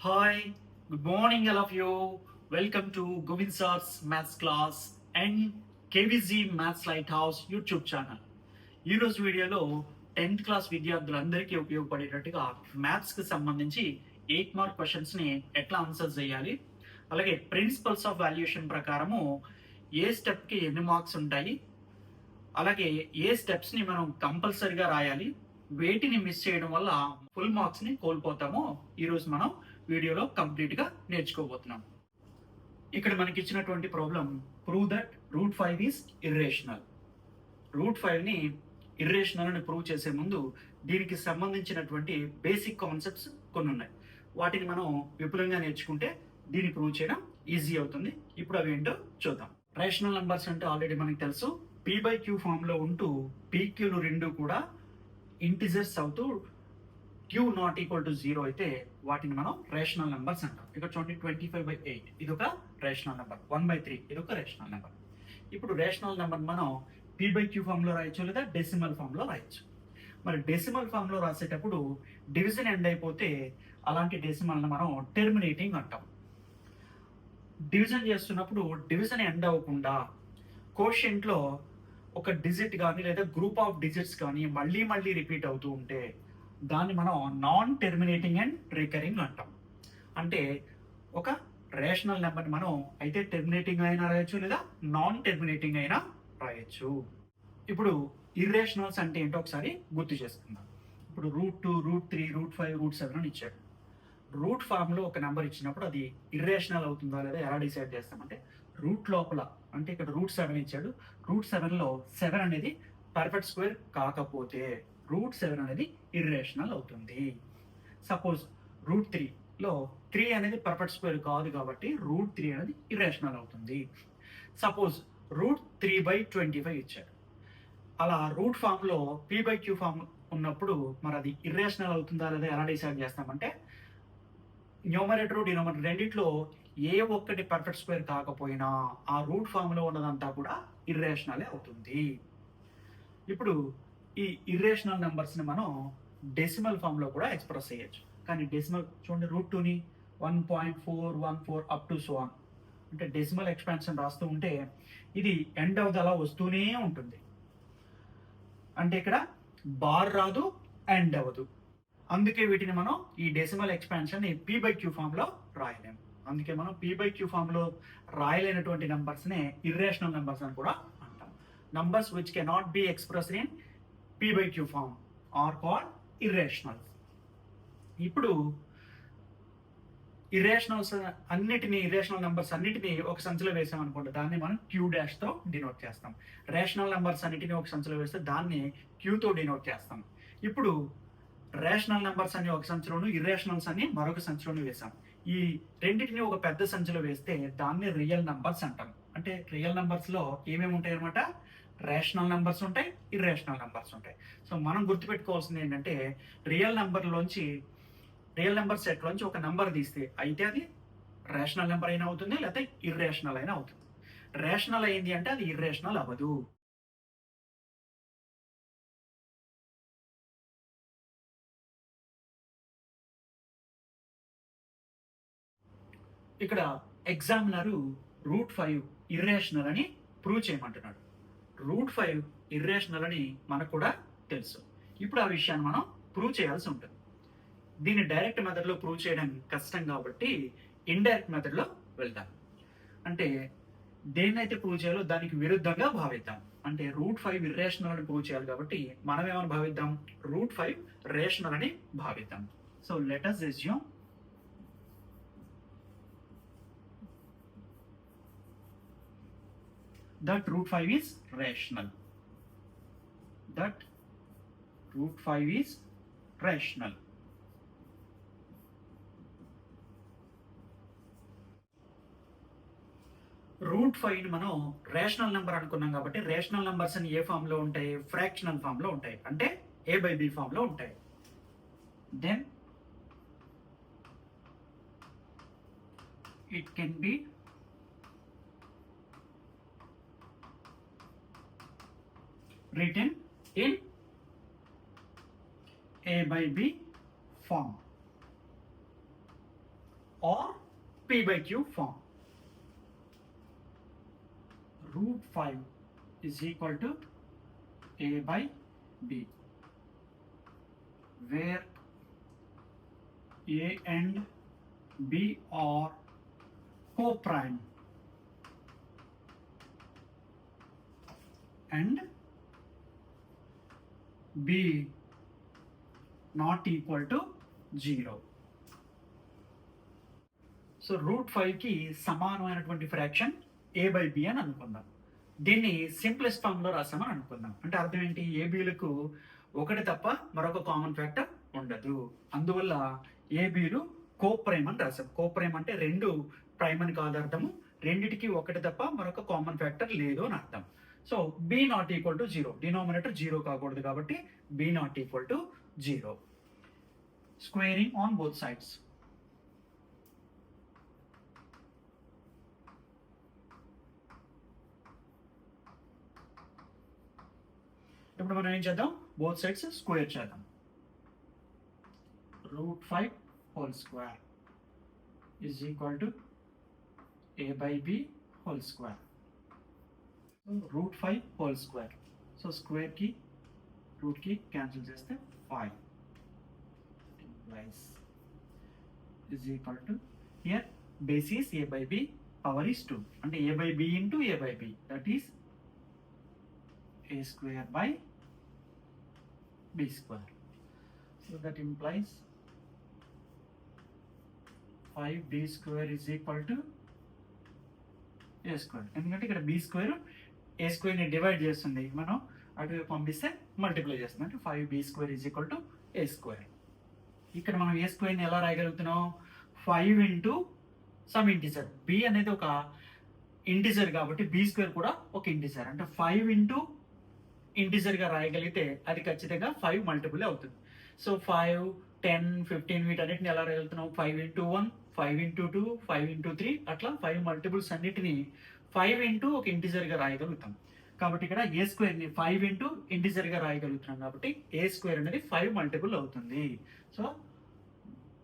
Hi, good morning, all of you. Welcome to Govind Sir's Maths class and KVZ Maths Lighthouse YouTube channel. ఈరోజు వీడియోలో 10th class విద్యార్థులందరికీ ఉపయోగపడేటట్టుగా మ్యాథ్స్కి సంబంధించి 8 mark క్వశ్చన్స్ని ఎట్లా answer చేయాలి, అలాగే ప్రిన్సిపల్స్ ఆఫ్ వాల్యుయేషన్ ప్రకారము ఏ స్టెప్కి ఎన్ని మార్క్స్ ఉంటాయి, అలాగే ఏ స్టెప్స్ని మనం కంపల్సరిగా రాయాలి, వేటిని మిస్ చేయడం వల్ల ఫుల్ మార్క్స్ని కోల్పోతామో ఈరోజు మనం వీడియోలో కంప్లీట్గా నేర్చుకోబోతున్నాం. ఇక్కడ మనకి ఇచ్చినటువంటి problem, prove that √5 is irrational. √5ని ఇర్రేషనల్ అని ప్రూవ్ చేసే ముందు దీనికి సంబంధించినటువంటి బేసిక్ కాన్సెప్ట్స్ కొన్ని ఉన్నాయి. వాటిని మనం విపులంగా నేర్చుకుంటే దీన్ని ప్రూవ్ చేయడం ఈజీ అవుతుంది. ఇప్పుడు అవి ఏంటో చూద్దాం. రేషనల్ నంబర్స్ అంటే ఆల్రెడీ మనకి తెలుసు, p/q ఫామ్లో ఉంటూ pqలు రెండు కూడా ఇంటిజర్స్ అవుతూ q నాట్ ఈక్వల్ టు 0 అయితే వాటిని మనం రేషనల్ నంబర్స్ అంటాం. ఇక్కడ చూడండి, 25/8 ఇది ఒక రేషనల్ నెంబర్, 1/3 ఇది ఒక రేషనల్ నెంబర్. ఇప్పుడు రేషనల్ నెంబర్ మనం p/q ఫామ్లో రాయొచ్చు లేదా డెసిమల్ ఫామ్లో రాయొచ్చు. మరి డెసిమల్ ఫామ్లో రాసేటప్పుడు డివిజన్ ఎండ్ అయిపోతే అలాంటి డెసిమల్ని మనం టెర్మినేటింగ్ అంటాం. డివిజన్ చేస్తున్నప్పుడు డివిజన్ ఎండ్ అవ్వకుండా కోషియంట్లో ఒక డిజిట్ కానీ లేదా గ్రూప్ ఆఫ్ డిజిట్స్ కానీ మళ్ళీ మళ్ళీ రిపీట్ అవుతూ ఉంటే దాన్ని మనం నాన్ టెర్మినేటింగ్ అండ్ రికరింగ్ అంటాం. అంటే ఒక రేషనల్ నెంబర్ని మనం అయితే టెర్మినేటింగ్ అయినా రాయొచ్చు లేదా నాన్ టెర్మినేటింగ్ అయినా రాయొచ్చు. ఇప్పుడు ఇర్రేషనల్స్ అంటే ఏంటో ఒకసారి గుర్తు చేసుకుందాం. ఇప్పుడు √2, √3, √5, √7 అని ఇచ్చాడు. రూట్ ఫామ్లో ఒక నెంబర్ ఇచ్చినప్పుడు అది ఇర్రేషనల్ అవుతుందా లేదా ఎలా డిసైడ్ చేస్తామంటే, రూట్ లోపల అంటే ఇక్కడ √7 ఇచ్చాడు, √7లో 7 అనేది పర్ఫెక్ట్ స్క్వేర్ కాకపోతే √7 అనేది ఇర్రేషనల్ అవుతుంది. సపోజ్ √3లో 3 అనేది పర్ఫెక్ట్ స్క్వేర్ కాదు కాబట్టి √3 అనేది ఇర్రేషనల్ అవుతుంది. సపోజ్ √3/25 ఇచ్చాడు. అలా రూట్ ఫామ్లో p/q ఫామ్ ఉన్నప్పుడు మరి అది ఇర్రేషనల్ అవుతుందా లేదా ఎలా డిసైడ్ చేస్తామంటే, న్యూమరేటర్ డినామినేటర్ రెండిట్లో ఏ ఒక్కటి పర్ఫెక్ట్ స్క్వేర్ కాకపోయినా ఆ రూట్ ఫామ్లో ఉన్నదంతా కూడా ఇర్రేషనలే అవుతుంది. ఇప్పుడు ఈ ఇర్రేషనల్ నెంబర్స్ని మనం డెసిమల్ ఫామ్లో కూడా ఎక్స్ప్రెస్ చేయొచ్చు. కానీ డెసిమల్ చూడండి, √2ని 1.414 అప్ టు సో ఆన్ అంటే డెసిమల్ ఎక్స్పాన్షన్ రాస్తూ ఉంటే ఇది ఎండ్ అవుతుంది, అలా వస్తూనే ఉంటుంది. అంటే ఇక్కడ బార్ రాదు, ఎండ్ అవ్వదు. అందుకే వీటిని మనం ఈ డెసిమల్ ఎక్స్పాన్షన్ p/q ఫామ్లో రాయలేము. అందుకే మనం p/q ఫామ్లో రాయలేనటువంటి నెంబర్స్నే ఇర్రేషనల్ నెంబర్స్ అని కూడా అంటాం. Numbers which cannot be expressed in p/q form are called irrationals. ఇప్పుడు ఇర్రేషనల్ నెంబర్స్ అన్నిటిని ఒక సంచిలో వేసామనుకోండి, దాన్ని మనం q' డినోట్ చేస్తాం. రేషనల్ నెంబర్స్ అన్నిటిని ఒక సంచిలో వేస్తే దాన్ని qతో డినోట్ చేస్తాం. ఇప్పుడు రేషనల్ నెంబర్స్ అని ఒక సంచిలోను, ఇర్రేషనల్స్ అని మరొక సంచిలోను వేసాం. ఈ రెండింటిని ఒక పెద్ద సంచిలో వేస్తే దాన్ని రియల్ నెంబర్స్ అంటాం. అంటే రియల్ నెంబర్స్లో ఏమేమి ఉంటాయి అనమాట, రేషనల్ నెంబర్స్ ఉంటాయి, ఇర్రేషనల్ నెంబర్స్ ఉంటాయి. సో మనం గుర్తుపెట్టుకోవాల్సింది ఏంటంటే, రియల్ నెంబర్ సెట్లోంచి ఒక నెంబర్ తీస్తే అయితే అది రేషనల్ నెంబర్ అయినా అవుతుంది, లేకపోతే ఇర్రేషనల్ అయినా అవుతుంది. రేషనల్ అయింది అంటే అది ఇర్రేషనల్ అవ్వదు. ఇక్కడ ఎగ్జామినరు √5 ఇర్రేషనల్ అని ప్రూవ్ చేయమంటున్నాడు. √5 ఇర్రేషనల్ అని మనకు కూడా తెలుసు. ఇప్పుడు ఆ విషయాన్ని మనం ప్రూవ్ చేయాల్సి ఉంటుంది. దీన్ని డైరెక్ట్ మెథడ్లో ప్రూవ్ చేయడం కష్టం కాబట్టి ఇండైరెక్ట్ మెథడ్లో వెళ్తాం. అంటే దేన్నైతే ప్రూవ్ చేయాలో దానికి విరుద్ధంగా భావిద్దాం. అంటే √5 ఇర్రేషనల్ అని ప్రూవ్ చేయాలి కాబట్టి మనం ఏమని భావిద్దాం, √5 రేషనల్ అని భావిద్దాం. So let us assume that √5 is rational. That √5 is rational. √5ని మనం రేషనల్ నెంబర్ అనుకున్నాం కాబట్టి రేషనల్ నెంబర్స్ అని ఏ ఫామ్లో ఉంటాయి, ఫ్రాక్షనల్ ఫామ్లో ఉంటాయి, అంటే a/b ఫామ్లో ఉంటాయి. Then it can be written in a/b form. or p by q form. Root 5 is equal to a by b, where a and b are co-prime and b not equal to 0. So root 5కి సమానమైనటువంటి fraction a by b అని అనుకుందాం. దీన్ని simplest ఫామ్లో రాసామని అనుకుందాం. అంటే అర్థం ఏంటి, ఏబీలకు ఒకటి తప్ప మరొక కామన్ ఫ్యాక్టర్ ఉండదు. అందువల్ల ఏబీలు కోప్రైమ్ అని రాసాం. కోప్రైమ్ అంటే రెండు ప్రైమ్ అని కాదు అర్థము, రెండిటికి ఒకటి తప్ప మరొక కామన్ ఫ్యాక్టర్ లేదు అని అర్థం. So b not equal to 0, denominator 0 కాకూడదు కాబట్టి b not equal to 0. Squaring on both sides. ఇప్పుడు మనం ఏం చేద్దాం, బోత్ సైడ్స్ స్క్వేర్ చేద్దాం. Root 5 whole square is equal to a by b whole square. Root 5 whole square, so square కి root కి cancel చేస్తే 5 implies is equal to, here base is a by b, power is 2, అంటే a by b into a by b, that is a square by b square. So that implies 5b square is equal to a square. ఎందుకంటే ఇక్కడ b square a square ని divide చేస్తుంది, మనం అటు పంపిస్తే multiply చేస్తుంది, అంటే 5b square is equal to a square. ఇక్కడ మనం a స్క్వేర్ ని ఎలా రాయగలుగుతున్నాం, 5 ఇంటూ సమ్ ఇంటిజర్. b అనేది ఒక ఇంటిజర్ కాబట్టి b స్క్వేర్ కూడా ఒక ఇంటిజర్, అంటే 5 ఇంటూ ఇంటిజర్గా రాయగలిగితే అది ఖచ్చితంగా 5 మల్టిపుల్ అవుతుంది. సో 5, 10, 15 వీటన్నిటిని ఎలా రాయగలుగుతున్నాం, 5 ఇంటూ 1, 5 ఇంటూ 2, 5 ఇంటూ 3, అట్లా 5 మల్టిపుల్స్ అన్నిటిని 5 ఇంటూ ఒక ఇంటిజర్గా రాయగలుగుతాం. కాబట్టి ఇక్కడ ఏ స్క్వేర్ని 5 ఇంటూ ఇంటిజర్గా రాయగలుగుతున్నాం కాబట్టి ఏ స్క్వేర్ అనేది 5 మల్టిపుల్ అవుతుంది. సో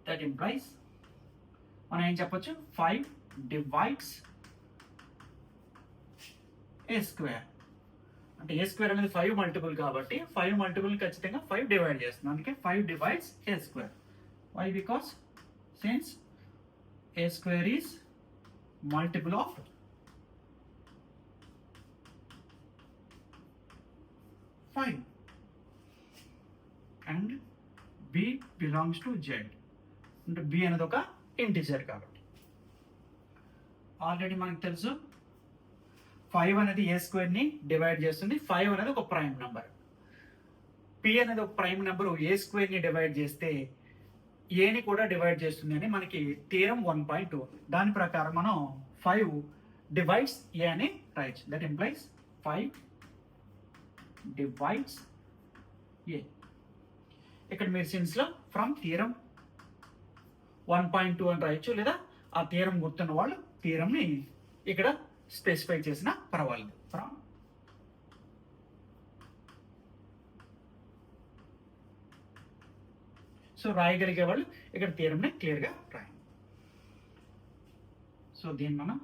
దట్ ఇంప్లైస్ మనం ఏం చెప్పొచ్చు, 5 డివైడ్స్ ఏ స్క్వేర్. అంటే ఏ స్క్వేర్ అనేది 5 మల్టిపుల్ కాబట్టి 5 మల్టిపుల్ ఖచ్చితంగా 5 డివైడ్ చేస్తుంది, అందుకే 5 divides a square. Why, because since a square is multiple of 5 and b belongs to z, అంటే b అనేది ఒక ఇంటిజర్ కాబట్టి. ఆల్రెడీ మనకు తెలుసు 5 అనేది ఏ స్క్వేర్ని డివైడ్ చేస్తుంది, 5 అనేది ఒక ప్రైమ్ నెంబర్. p అనేది ఒక ప్రైమ్ నెంబర్ ఏ స్క్వేర్ని డివైడ్ చేస్తే ఏని కూడా డివైడ్ చేస్తుంది అని మనకి థీరం 1.2. దాని ప్రకారం మనం 5 డివైడ్స్ ఏ అని రాయొచ్చు. దట్ ఇంప్లైస్ 5 డివైడ్స్ ఏ. ఇక్కడ మీరు సిన్స్లో ఫ్రమ్ థీరం 1.2 అని రాయొచ్చు, లేదా ఆ థీరం గుర్తున్న వాళ్ళు థీరంని ఇక్కడ స్పెసిఫై చేసిన పర్వాలేదు. ఫ్రమ్ సో రాయగలిగే వాళ్ళు ఇక్కడ థీరంని క్లియర్గా రాయండి. సో దీన్ని మనం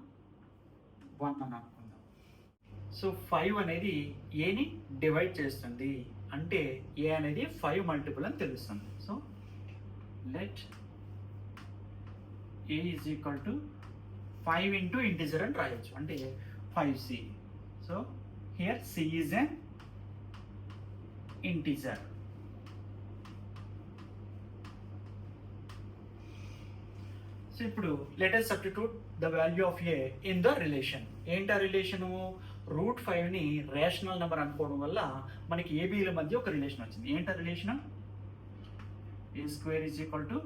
1 అని అనుకుందాం. సో 5 అనేది ఏని డివైడ్ చేస్తుంది, అంటే ఏ అనేది 5 మల్టిపుల్ అని తెలుస్తుంది. So let a is equal to 5 into integer అని రాయొచ్చు, అంటే 5c. So here c is an integer. So ఇప్పుడు let us substitute the value of a in the relation. ఏంటి ఆ రిలేషను, రూట్ 5ని రేషనల్ నెంబర్ అనుకోవడం వల్ల మనకి ఏబీల మధ్య ఒక రిలేషన్ వచ్చింది. ఏంటి ఆ relation, a square is equal to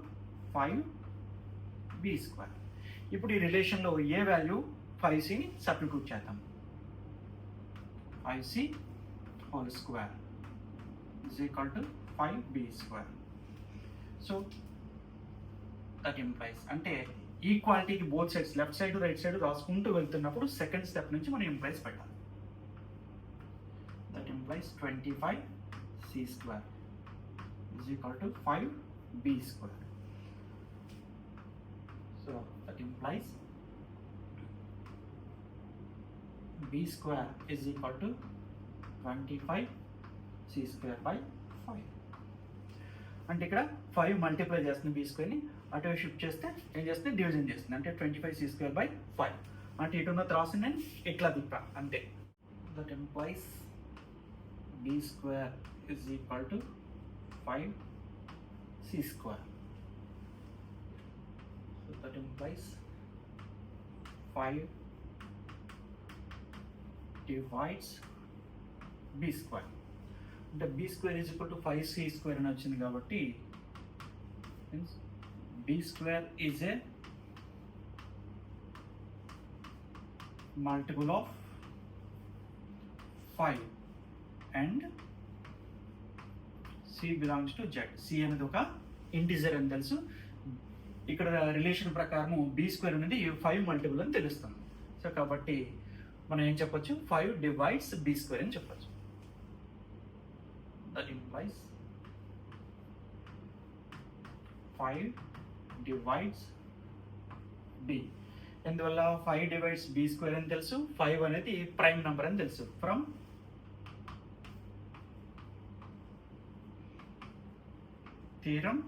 5b square. ఇప్పుడు ఈ రిలేషన్లో ఏ వాల్యూ 5cని సబ్స్టిట్యూట్ చేద్దాం. 5c whole square is equal to 5b square. So that implies, అంటే ఈక్వాలిటీకి both sides left side right side రాసుకుంటూ వెళ్తున్నప్పుడు సెకండ్ స్టెప్ నుంచి మనం ఇంప్లైస్ పెట్టాలి. That implies 25c square is equal to 5b square. So that implies b square is equal to 25 c square by 5. అంటే ఇక్కడ 5 multiply చేస్తుంది బీ స్క్వేర్ని, అటు shift చేస్తే ఏం చేస్తుంది, డివిజన్ చేస్తుంది. అంటే 25 c square by 5. అంటే ఇటు ఉన్న త్రాస్ నేను ఇట్లా తిప్పా అంతే. That employees b square is equal to 5 c square. So that implies 5 divides b square. అంటే b square is equal to 5c square అని వచ్చింది కాబట్టి means b square is a multiple of 5 and c belongs to z. c అనేది ఒక integer అని తెలుసు. ఇక్కడ relation ప్రకారం b square అనేది 5 మల్టిపుల్ అని తెలుస్తుంది. సో కాబట్టి మనం ఏం చెప్పొచ్చు, 5 divides b square అని చెప్పొచ్చు. That implies 5 divides b. ఎందువల్ల 5 divides b square అని తెలుసు, 5 అనేది ప్రైమ్ నెంబర్ అని తెలుసు ఫ్రమ్ థియరం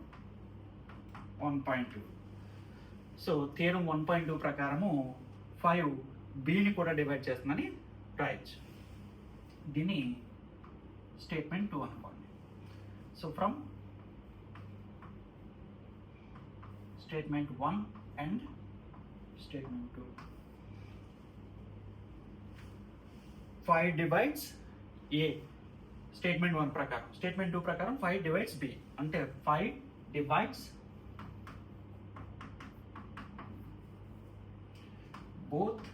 1.2. సో థియరం 1.2 ప్రకారము 5 bని కూడా డివైడ్ చేస్తుందని రాయొచ్చు. దీన్ని స్టేట్మెంట్ 2 అనుకోండి. So from statement 1 and statement 2 5 divides A statement 1 ప్రకారం, స్టేట్మెంట్ 2 ప్రకారం 5 డివైడ్స్ బి. అంటే 5 divides both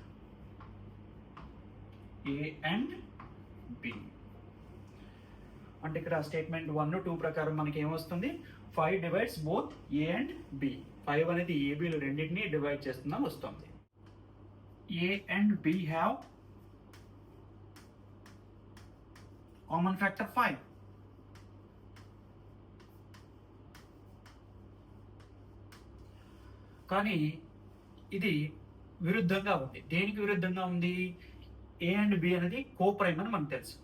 A and B. అంటే ఇక్కడ స్టేట్మెంట్ 1, 2 ప్రకారం మనకి ఏమొస్తుంది, 5 divides both A and B. 5 అనేది ఏబిలు రెండింటిని డివైడ్ చేస్తుందని వస్తుంది. A and B have common factor 5. కానీ ఇది విరుద్ధంగా ఉంది. దేనికి విరుద్ధంగా ఉంది, ఏ అండ్ బి అనేది కోప్రైమ్ అని మనకు తెలుసు.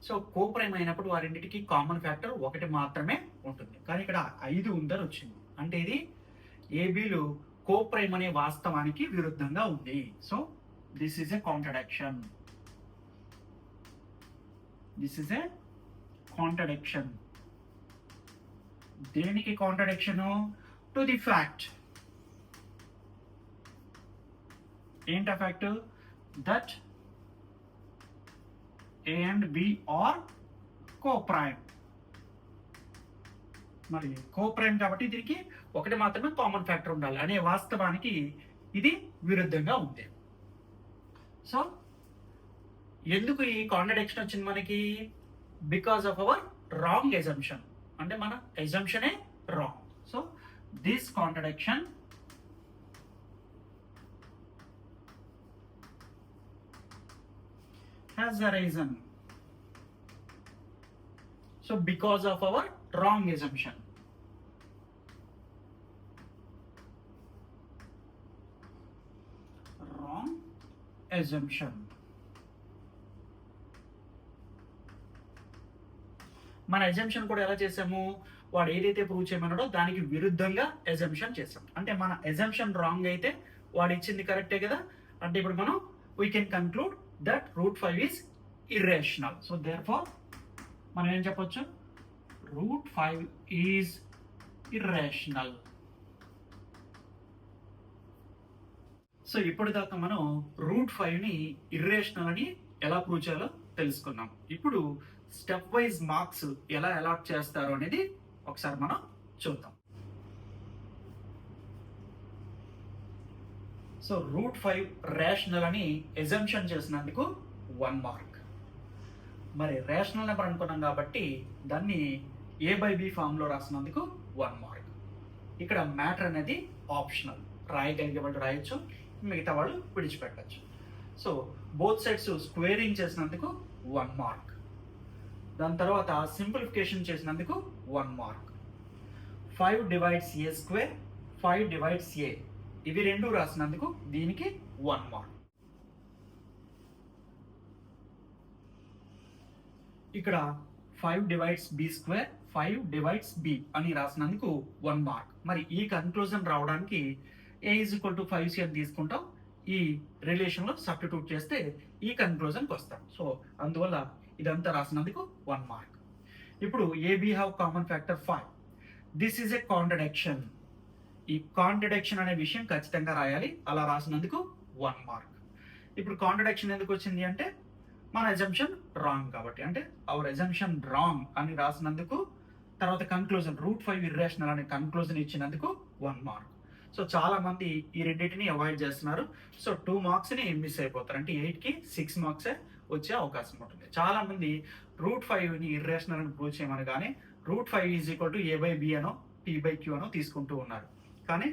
సో కోప్రైమ్ అయినప్పుడు వారింటికి కామన్ ఫ్యాక్టర్ 1 మాత్రమే ఉంటుంది. కానీ ఇక్కడ 5 ఉందని వచ్చింది. అంటే ఇది ఏబిలు కోప్రైమ్ అనే వాస్తవానికి విరుద్ధంగా ఉంది. So this is a contradiction. This is a contradiction. దేనికి కాంట్రడిక్షన్, టు ది ఫ్యాక్ట్. ఏంట fact, that A and B are co-prime. మరి కోప్రైమ్ కాబట్టి దీనికి 1 మాత్రమే కామన్ ఫ్యాక్టర్ ఉండాలి అనే వాస్తవానికి ఇది విరుద్ధంగా ఉంది. సో ఎందుకు ఈ కాంట్రడిక్షన్ వచ్చింది మనకి, because of our wrong assumption. అంటే మన ఎజంప్షనే wrong. So this contradiction has arisen. So because of our wrong assumption. Wrong assumption. మన ఎజంప్షన్ కూడా ఎలా చేసాము, వాడు ఏదైతే ప్రూవ్ చేయమన్నాడో దానికి విరుద్ధంగా ఎజంప్షన్ చేసాం. అంటే మన ఎజంప్షన్ రాంగ్ అయితే వాడు ఇచ్చింది కరెక్టే కదా. అంటే ఇప్పుడు మనం we can conclude that root 5 is irrational. So therefore మనం ఏం చెప్పొచ్చు, root 5 is irrational. సో ఇప్పటిదాకా మనం రూట్ 5ని ఇర్రేషనల్ అని ఎలా ప్రూవ్ చేయాలో తెలుసుకున్నాం. ఇప్పుడు స్టెప్ వైజ్ మార్క్స్ ఎలా అలాట్ చేస్తారు అనేది ఒకసారి మనం చూద్దాం. సో రూట్ 5 రేషనల్ అని ఎజంప్షన్ చేసినందుకు 1 మార్క్. మరి రేషనల్ నెంబర్ అనుకున్నాం కాబట్టి దాన్ని a/b ఫామ్లో రాసినందుకు 1 మార్క్. ఇక్కడ మ్యాటర్ అనేది ఆప్షనల్, రాయగలిగే వాళ్ళు రాయొచ్చు, మిగతా వాళ్ళు విడిచిపెట్టచ్చు. సో బోత్ సైడ్స్ స్క్వేరింగ్ చేసినందుకు 1 మార్క్. దాని తర్వాత సింప్లిఫికేషన్ చేసినందుకు 1 mark. 5 divides a square, 5 divides a. ఇవి రెండు రాసినందుకు దీనికి 1 మార్క్. ఇక్కడ 5 divides B square 5 divides B అని రాసినందుకు 1 మార్క్. మరి ఈ కన్క్లూజన్ రావడానికి a is equal to 5c అని తీసుకుంటాం. ఈ రిలేషన్లో సబ్స్టిట్యూట్ చేస్తే ఈ కన్క్లూజన్కి వస్తాం. సో అందువల్ల ఇదంతా రాసినందుకు 1 మార్క్. ఇప్పుడు AB have common factor 5. This is a contradiction. ఈ కాంట్రడిక్షన్ అనే విషయం ఖచ్చితంగా రాయాలి. అలా రాసినందుకు 1 మార్క్. ఇప్పుడు కాంట్రడిక్షన్ ఎందుకు వచ్చింది అంటే మన ఎజంప్షన్ రాంగ్ కాబట్టి, అంటే అవర్ ఎజంప్షన్ రాంగ్ అని రాసినందుకు, తర్వాత కన్క్లూజన్ √5 ఇర్రేషనల్ అనే కన్క్లూజన్ ఇచ్చినందుకు 1 మార్క్. సో చాలా మంది ఈ రెండింటిని అవాయిడ్ చేస్తున్నారు. సో 2 మార్క్స్ని మిస్ అయిపోతారు. అంటే 8కి 6 మార్క్సే వచ్చే అవకాశం ఉంటుంది. చాలా మంది √5ని ఇర్రేషనల్ అని ప్రూవ్ చేయమని కానీ √5 ఈజ్ ఈక్వల్ టు a/b అనో p/q అనో తీసుకుంటూ ఉన్నారు. కానీ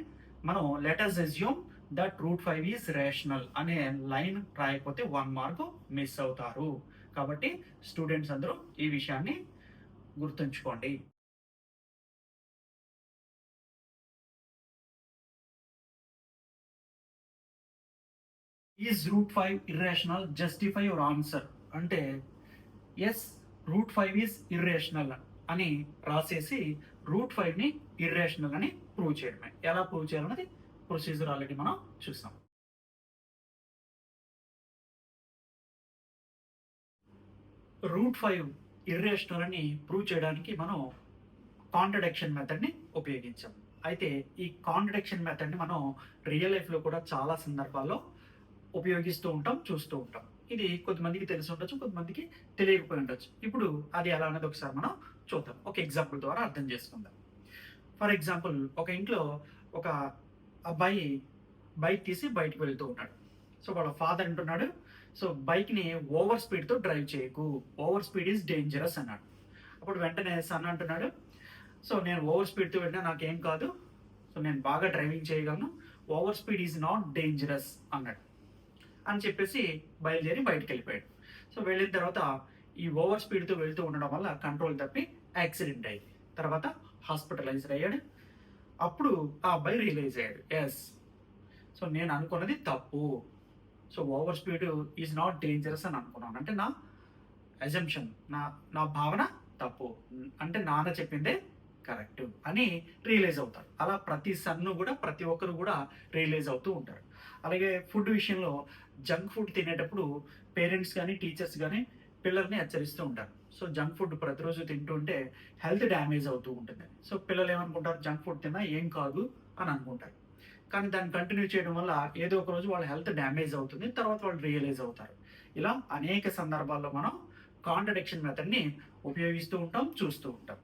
మనం let us assume that √5 is rational అనే లైన్ రాయకపోతే 1 మార్క్ మిస్ అవుతారు. కాబట్టి స్టూడెంట్స్ అందరూ ఈ విషయాన్ని గుర్తుంచుకోండి. Is √5 irrational? Justify your answer అంటే ఎస్ √5 ఈజ్ ఇర్రేషనల్ అని రాసేసి √5ని ఇర్రేషనల్ అని ప్రూవ్ చేయడమే. ఎలా ప్రూవ్ చేయాలన్నది ప్రొసీజర్ ఆల్రెడీ మనం చూసాం. √5 ఇర్రేషనల్ అని ప్రూవ్ చేయడానికి మనం కాంట్రడిక్షన్ మెథడ్ని ఉపయోగించాం. అయితే ఈ కాంట్రడిక్షన్ మెథడ్ని మనం రియల్ లైఫ్లో కూడా చాలా సందర్భాల్లో ఉపయోగిస్తూ ఉంటాం, చూస్తూ ఉంటాం. ఇది కొంతమందికి తెలిసి ఉండొచ్చు, కొంతమందికి తెలియకపోయి ఉండొచ్చు. ఇప్పుడు అది ఎలా అనేది ఒకసారి మనం చూద్దాం. ఒక ఎగ్జాంపుల్ ద్వారా అర్థం చేసుకుందాం. ఫర్ ఎగ్జాంపుల్, ఒక ఇంట్లో ఒక అబ్బాయి బైక్ తీసి బయటకు వెళ్తూ ఉంటాడు. సో వాళ్ళ ఫాదర్ అంటున్నాడు, సో బైక్ని ఓవర్ స్పీడ్తో డ్రైవ్ చేయకు, ఓవర్ స్పీడ్ ఈజ్ డేంజరస్ అన్నాడు. అప్పుడు వెంటనే సన్ అంటున్నాడు, సో నేను ఓవర్ స్పీడ్తో వెళ్ళినా నాకేం కాదు, సో నేను బాగా డ్రైవింగ్ చేయగలను, over speed is not dangerous అన్నాడు. అని చెప్పేసి బయలుదేరి బయటకు వెళ్ళిపోయాడు. సో వెళ్ళిన తర్వాత ఈ ఓవర్ స్పీడ్తో వెళ్తూ ఉండడం వల్ల కంట్రోల్ తప్పి యాక్సిడెంట్ అయింది. తర్వాత హాస్పిటలైజ్డ్ అయ్యాడు. అప్పుడు ఆ అబ్బాయి రియలైజ్ అయ్యాడు, ఎస్ సో నేను అనుకున్నది తప్పు, so over speed is not dangerous అని అనుకున్నాను. అంటే నా అజంప్షన్, నా భావన తప్పు, అంటే నాన్న చెప్పిందే కరెక్ట్ అని రియలైజ్ అవుతారు. అలా ప్రతి సన్ను కూడా, ప్రతి ఒక్కరు కూడా రియలైజ్ అవుతూ ఉంటారు. అలాగే ఫుడ్ విషయంలో జంక్ ఫుడ్ తినేటప్పుడు పేరెంట్స్ కానీ టీచర్స్ కానీ పిల్లల్ని హెచ్చరిస్తూ ఉంటారు. సో జంక్ ఫుడ్ ప్రతిరోజు తింటుంటే హెల్త్ డ్యామేజ్ అవుతూ ఉంటుంది. సో పిల్లలు ఏమనుకుంటారు, జంక్ ఫుడ్ తిన్నా ఏం కాదు అని అనుకుంటారు. కానీ దాన్ని కంటిన్యూ చేయడం వల్ల ఏదో ఒక రోజు వాళ్ళ హెల్త్ డ్యామేజ్ అవుతుంది, తర్వాత వాళ్ళు రియలైజ్ అవుతారు. ఇలా అనేక సందర్భాల్లో మనం కాంట్రడిక్షన్ మెథడ్ని ఉపయోగిస్తూ ఉంటాం, చూస్తూ ఉంటాం.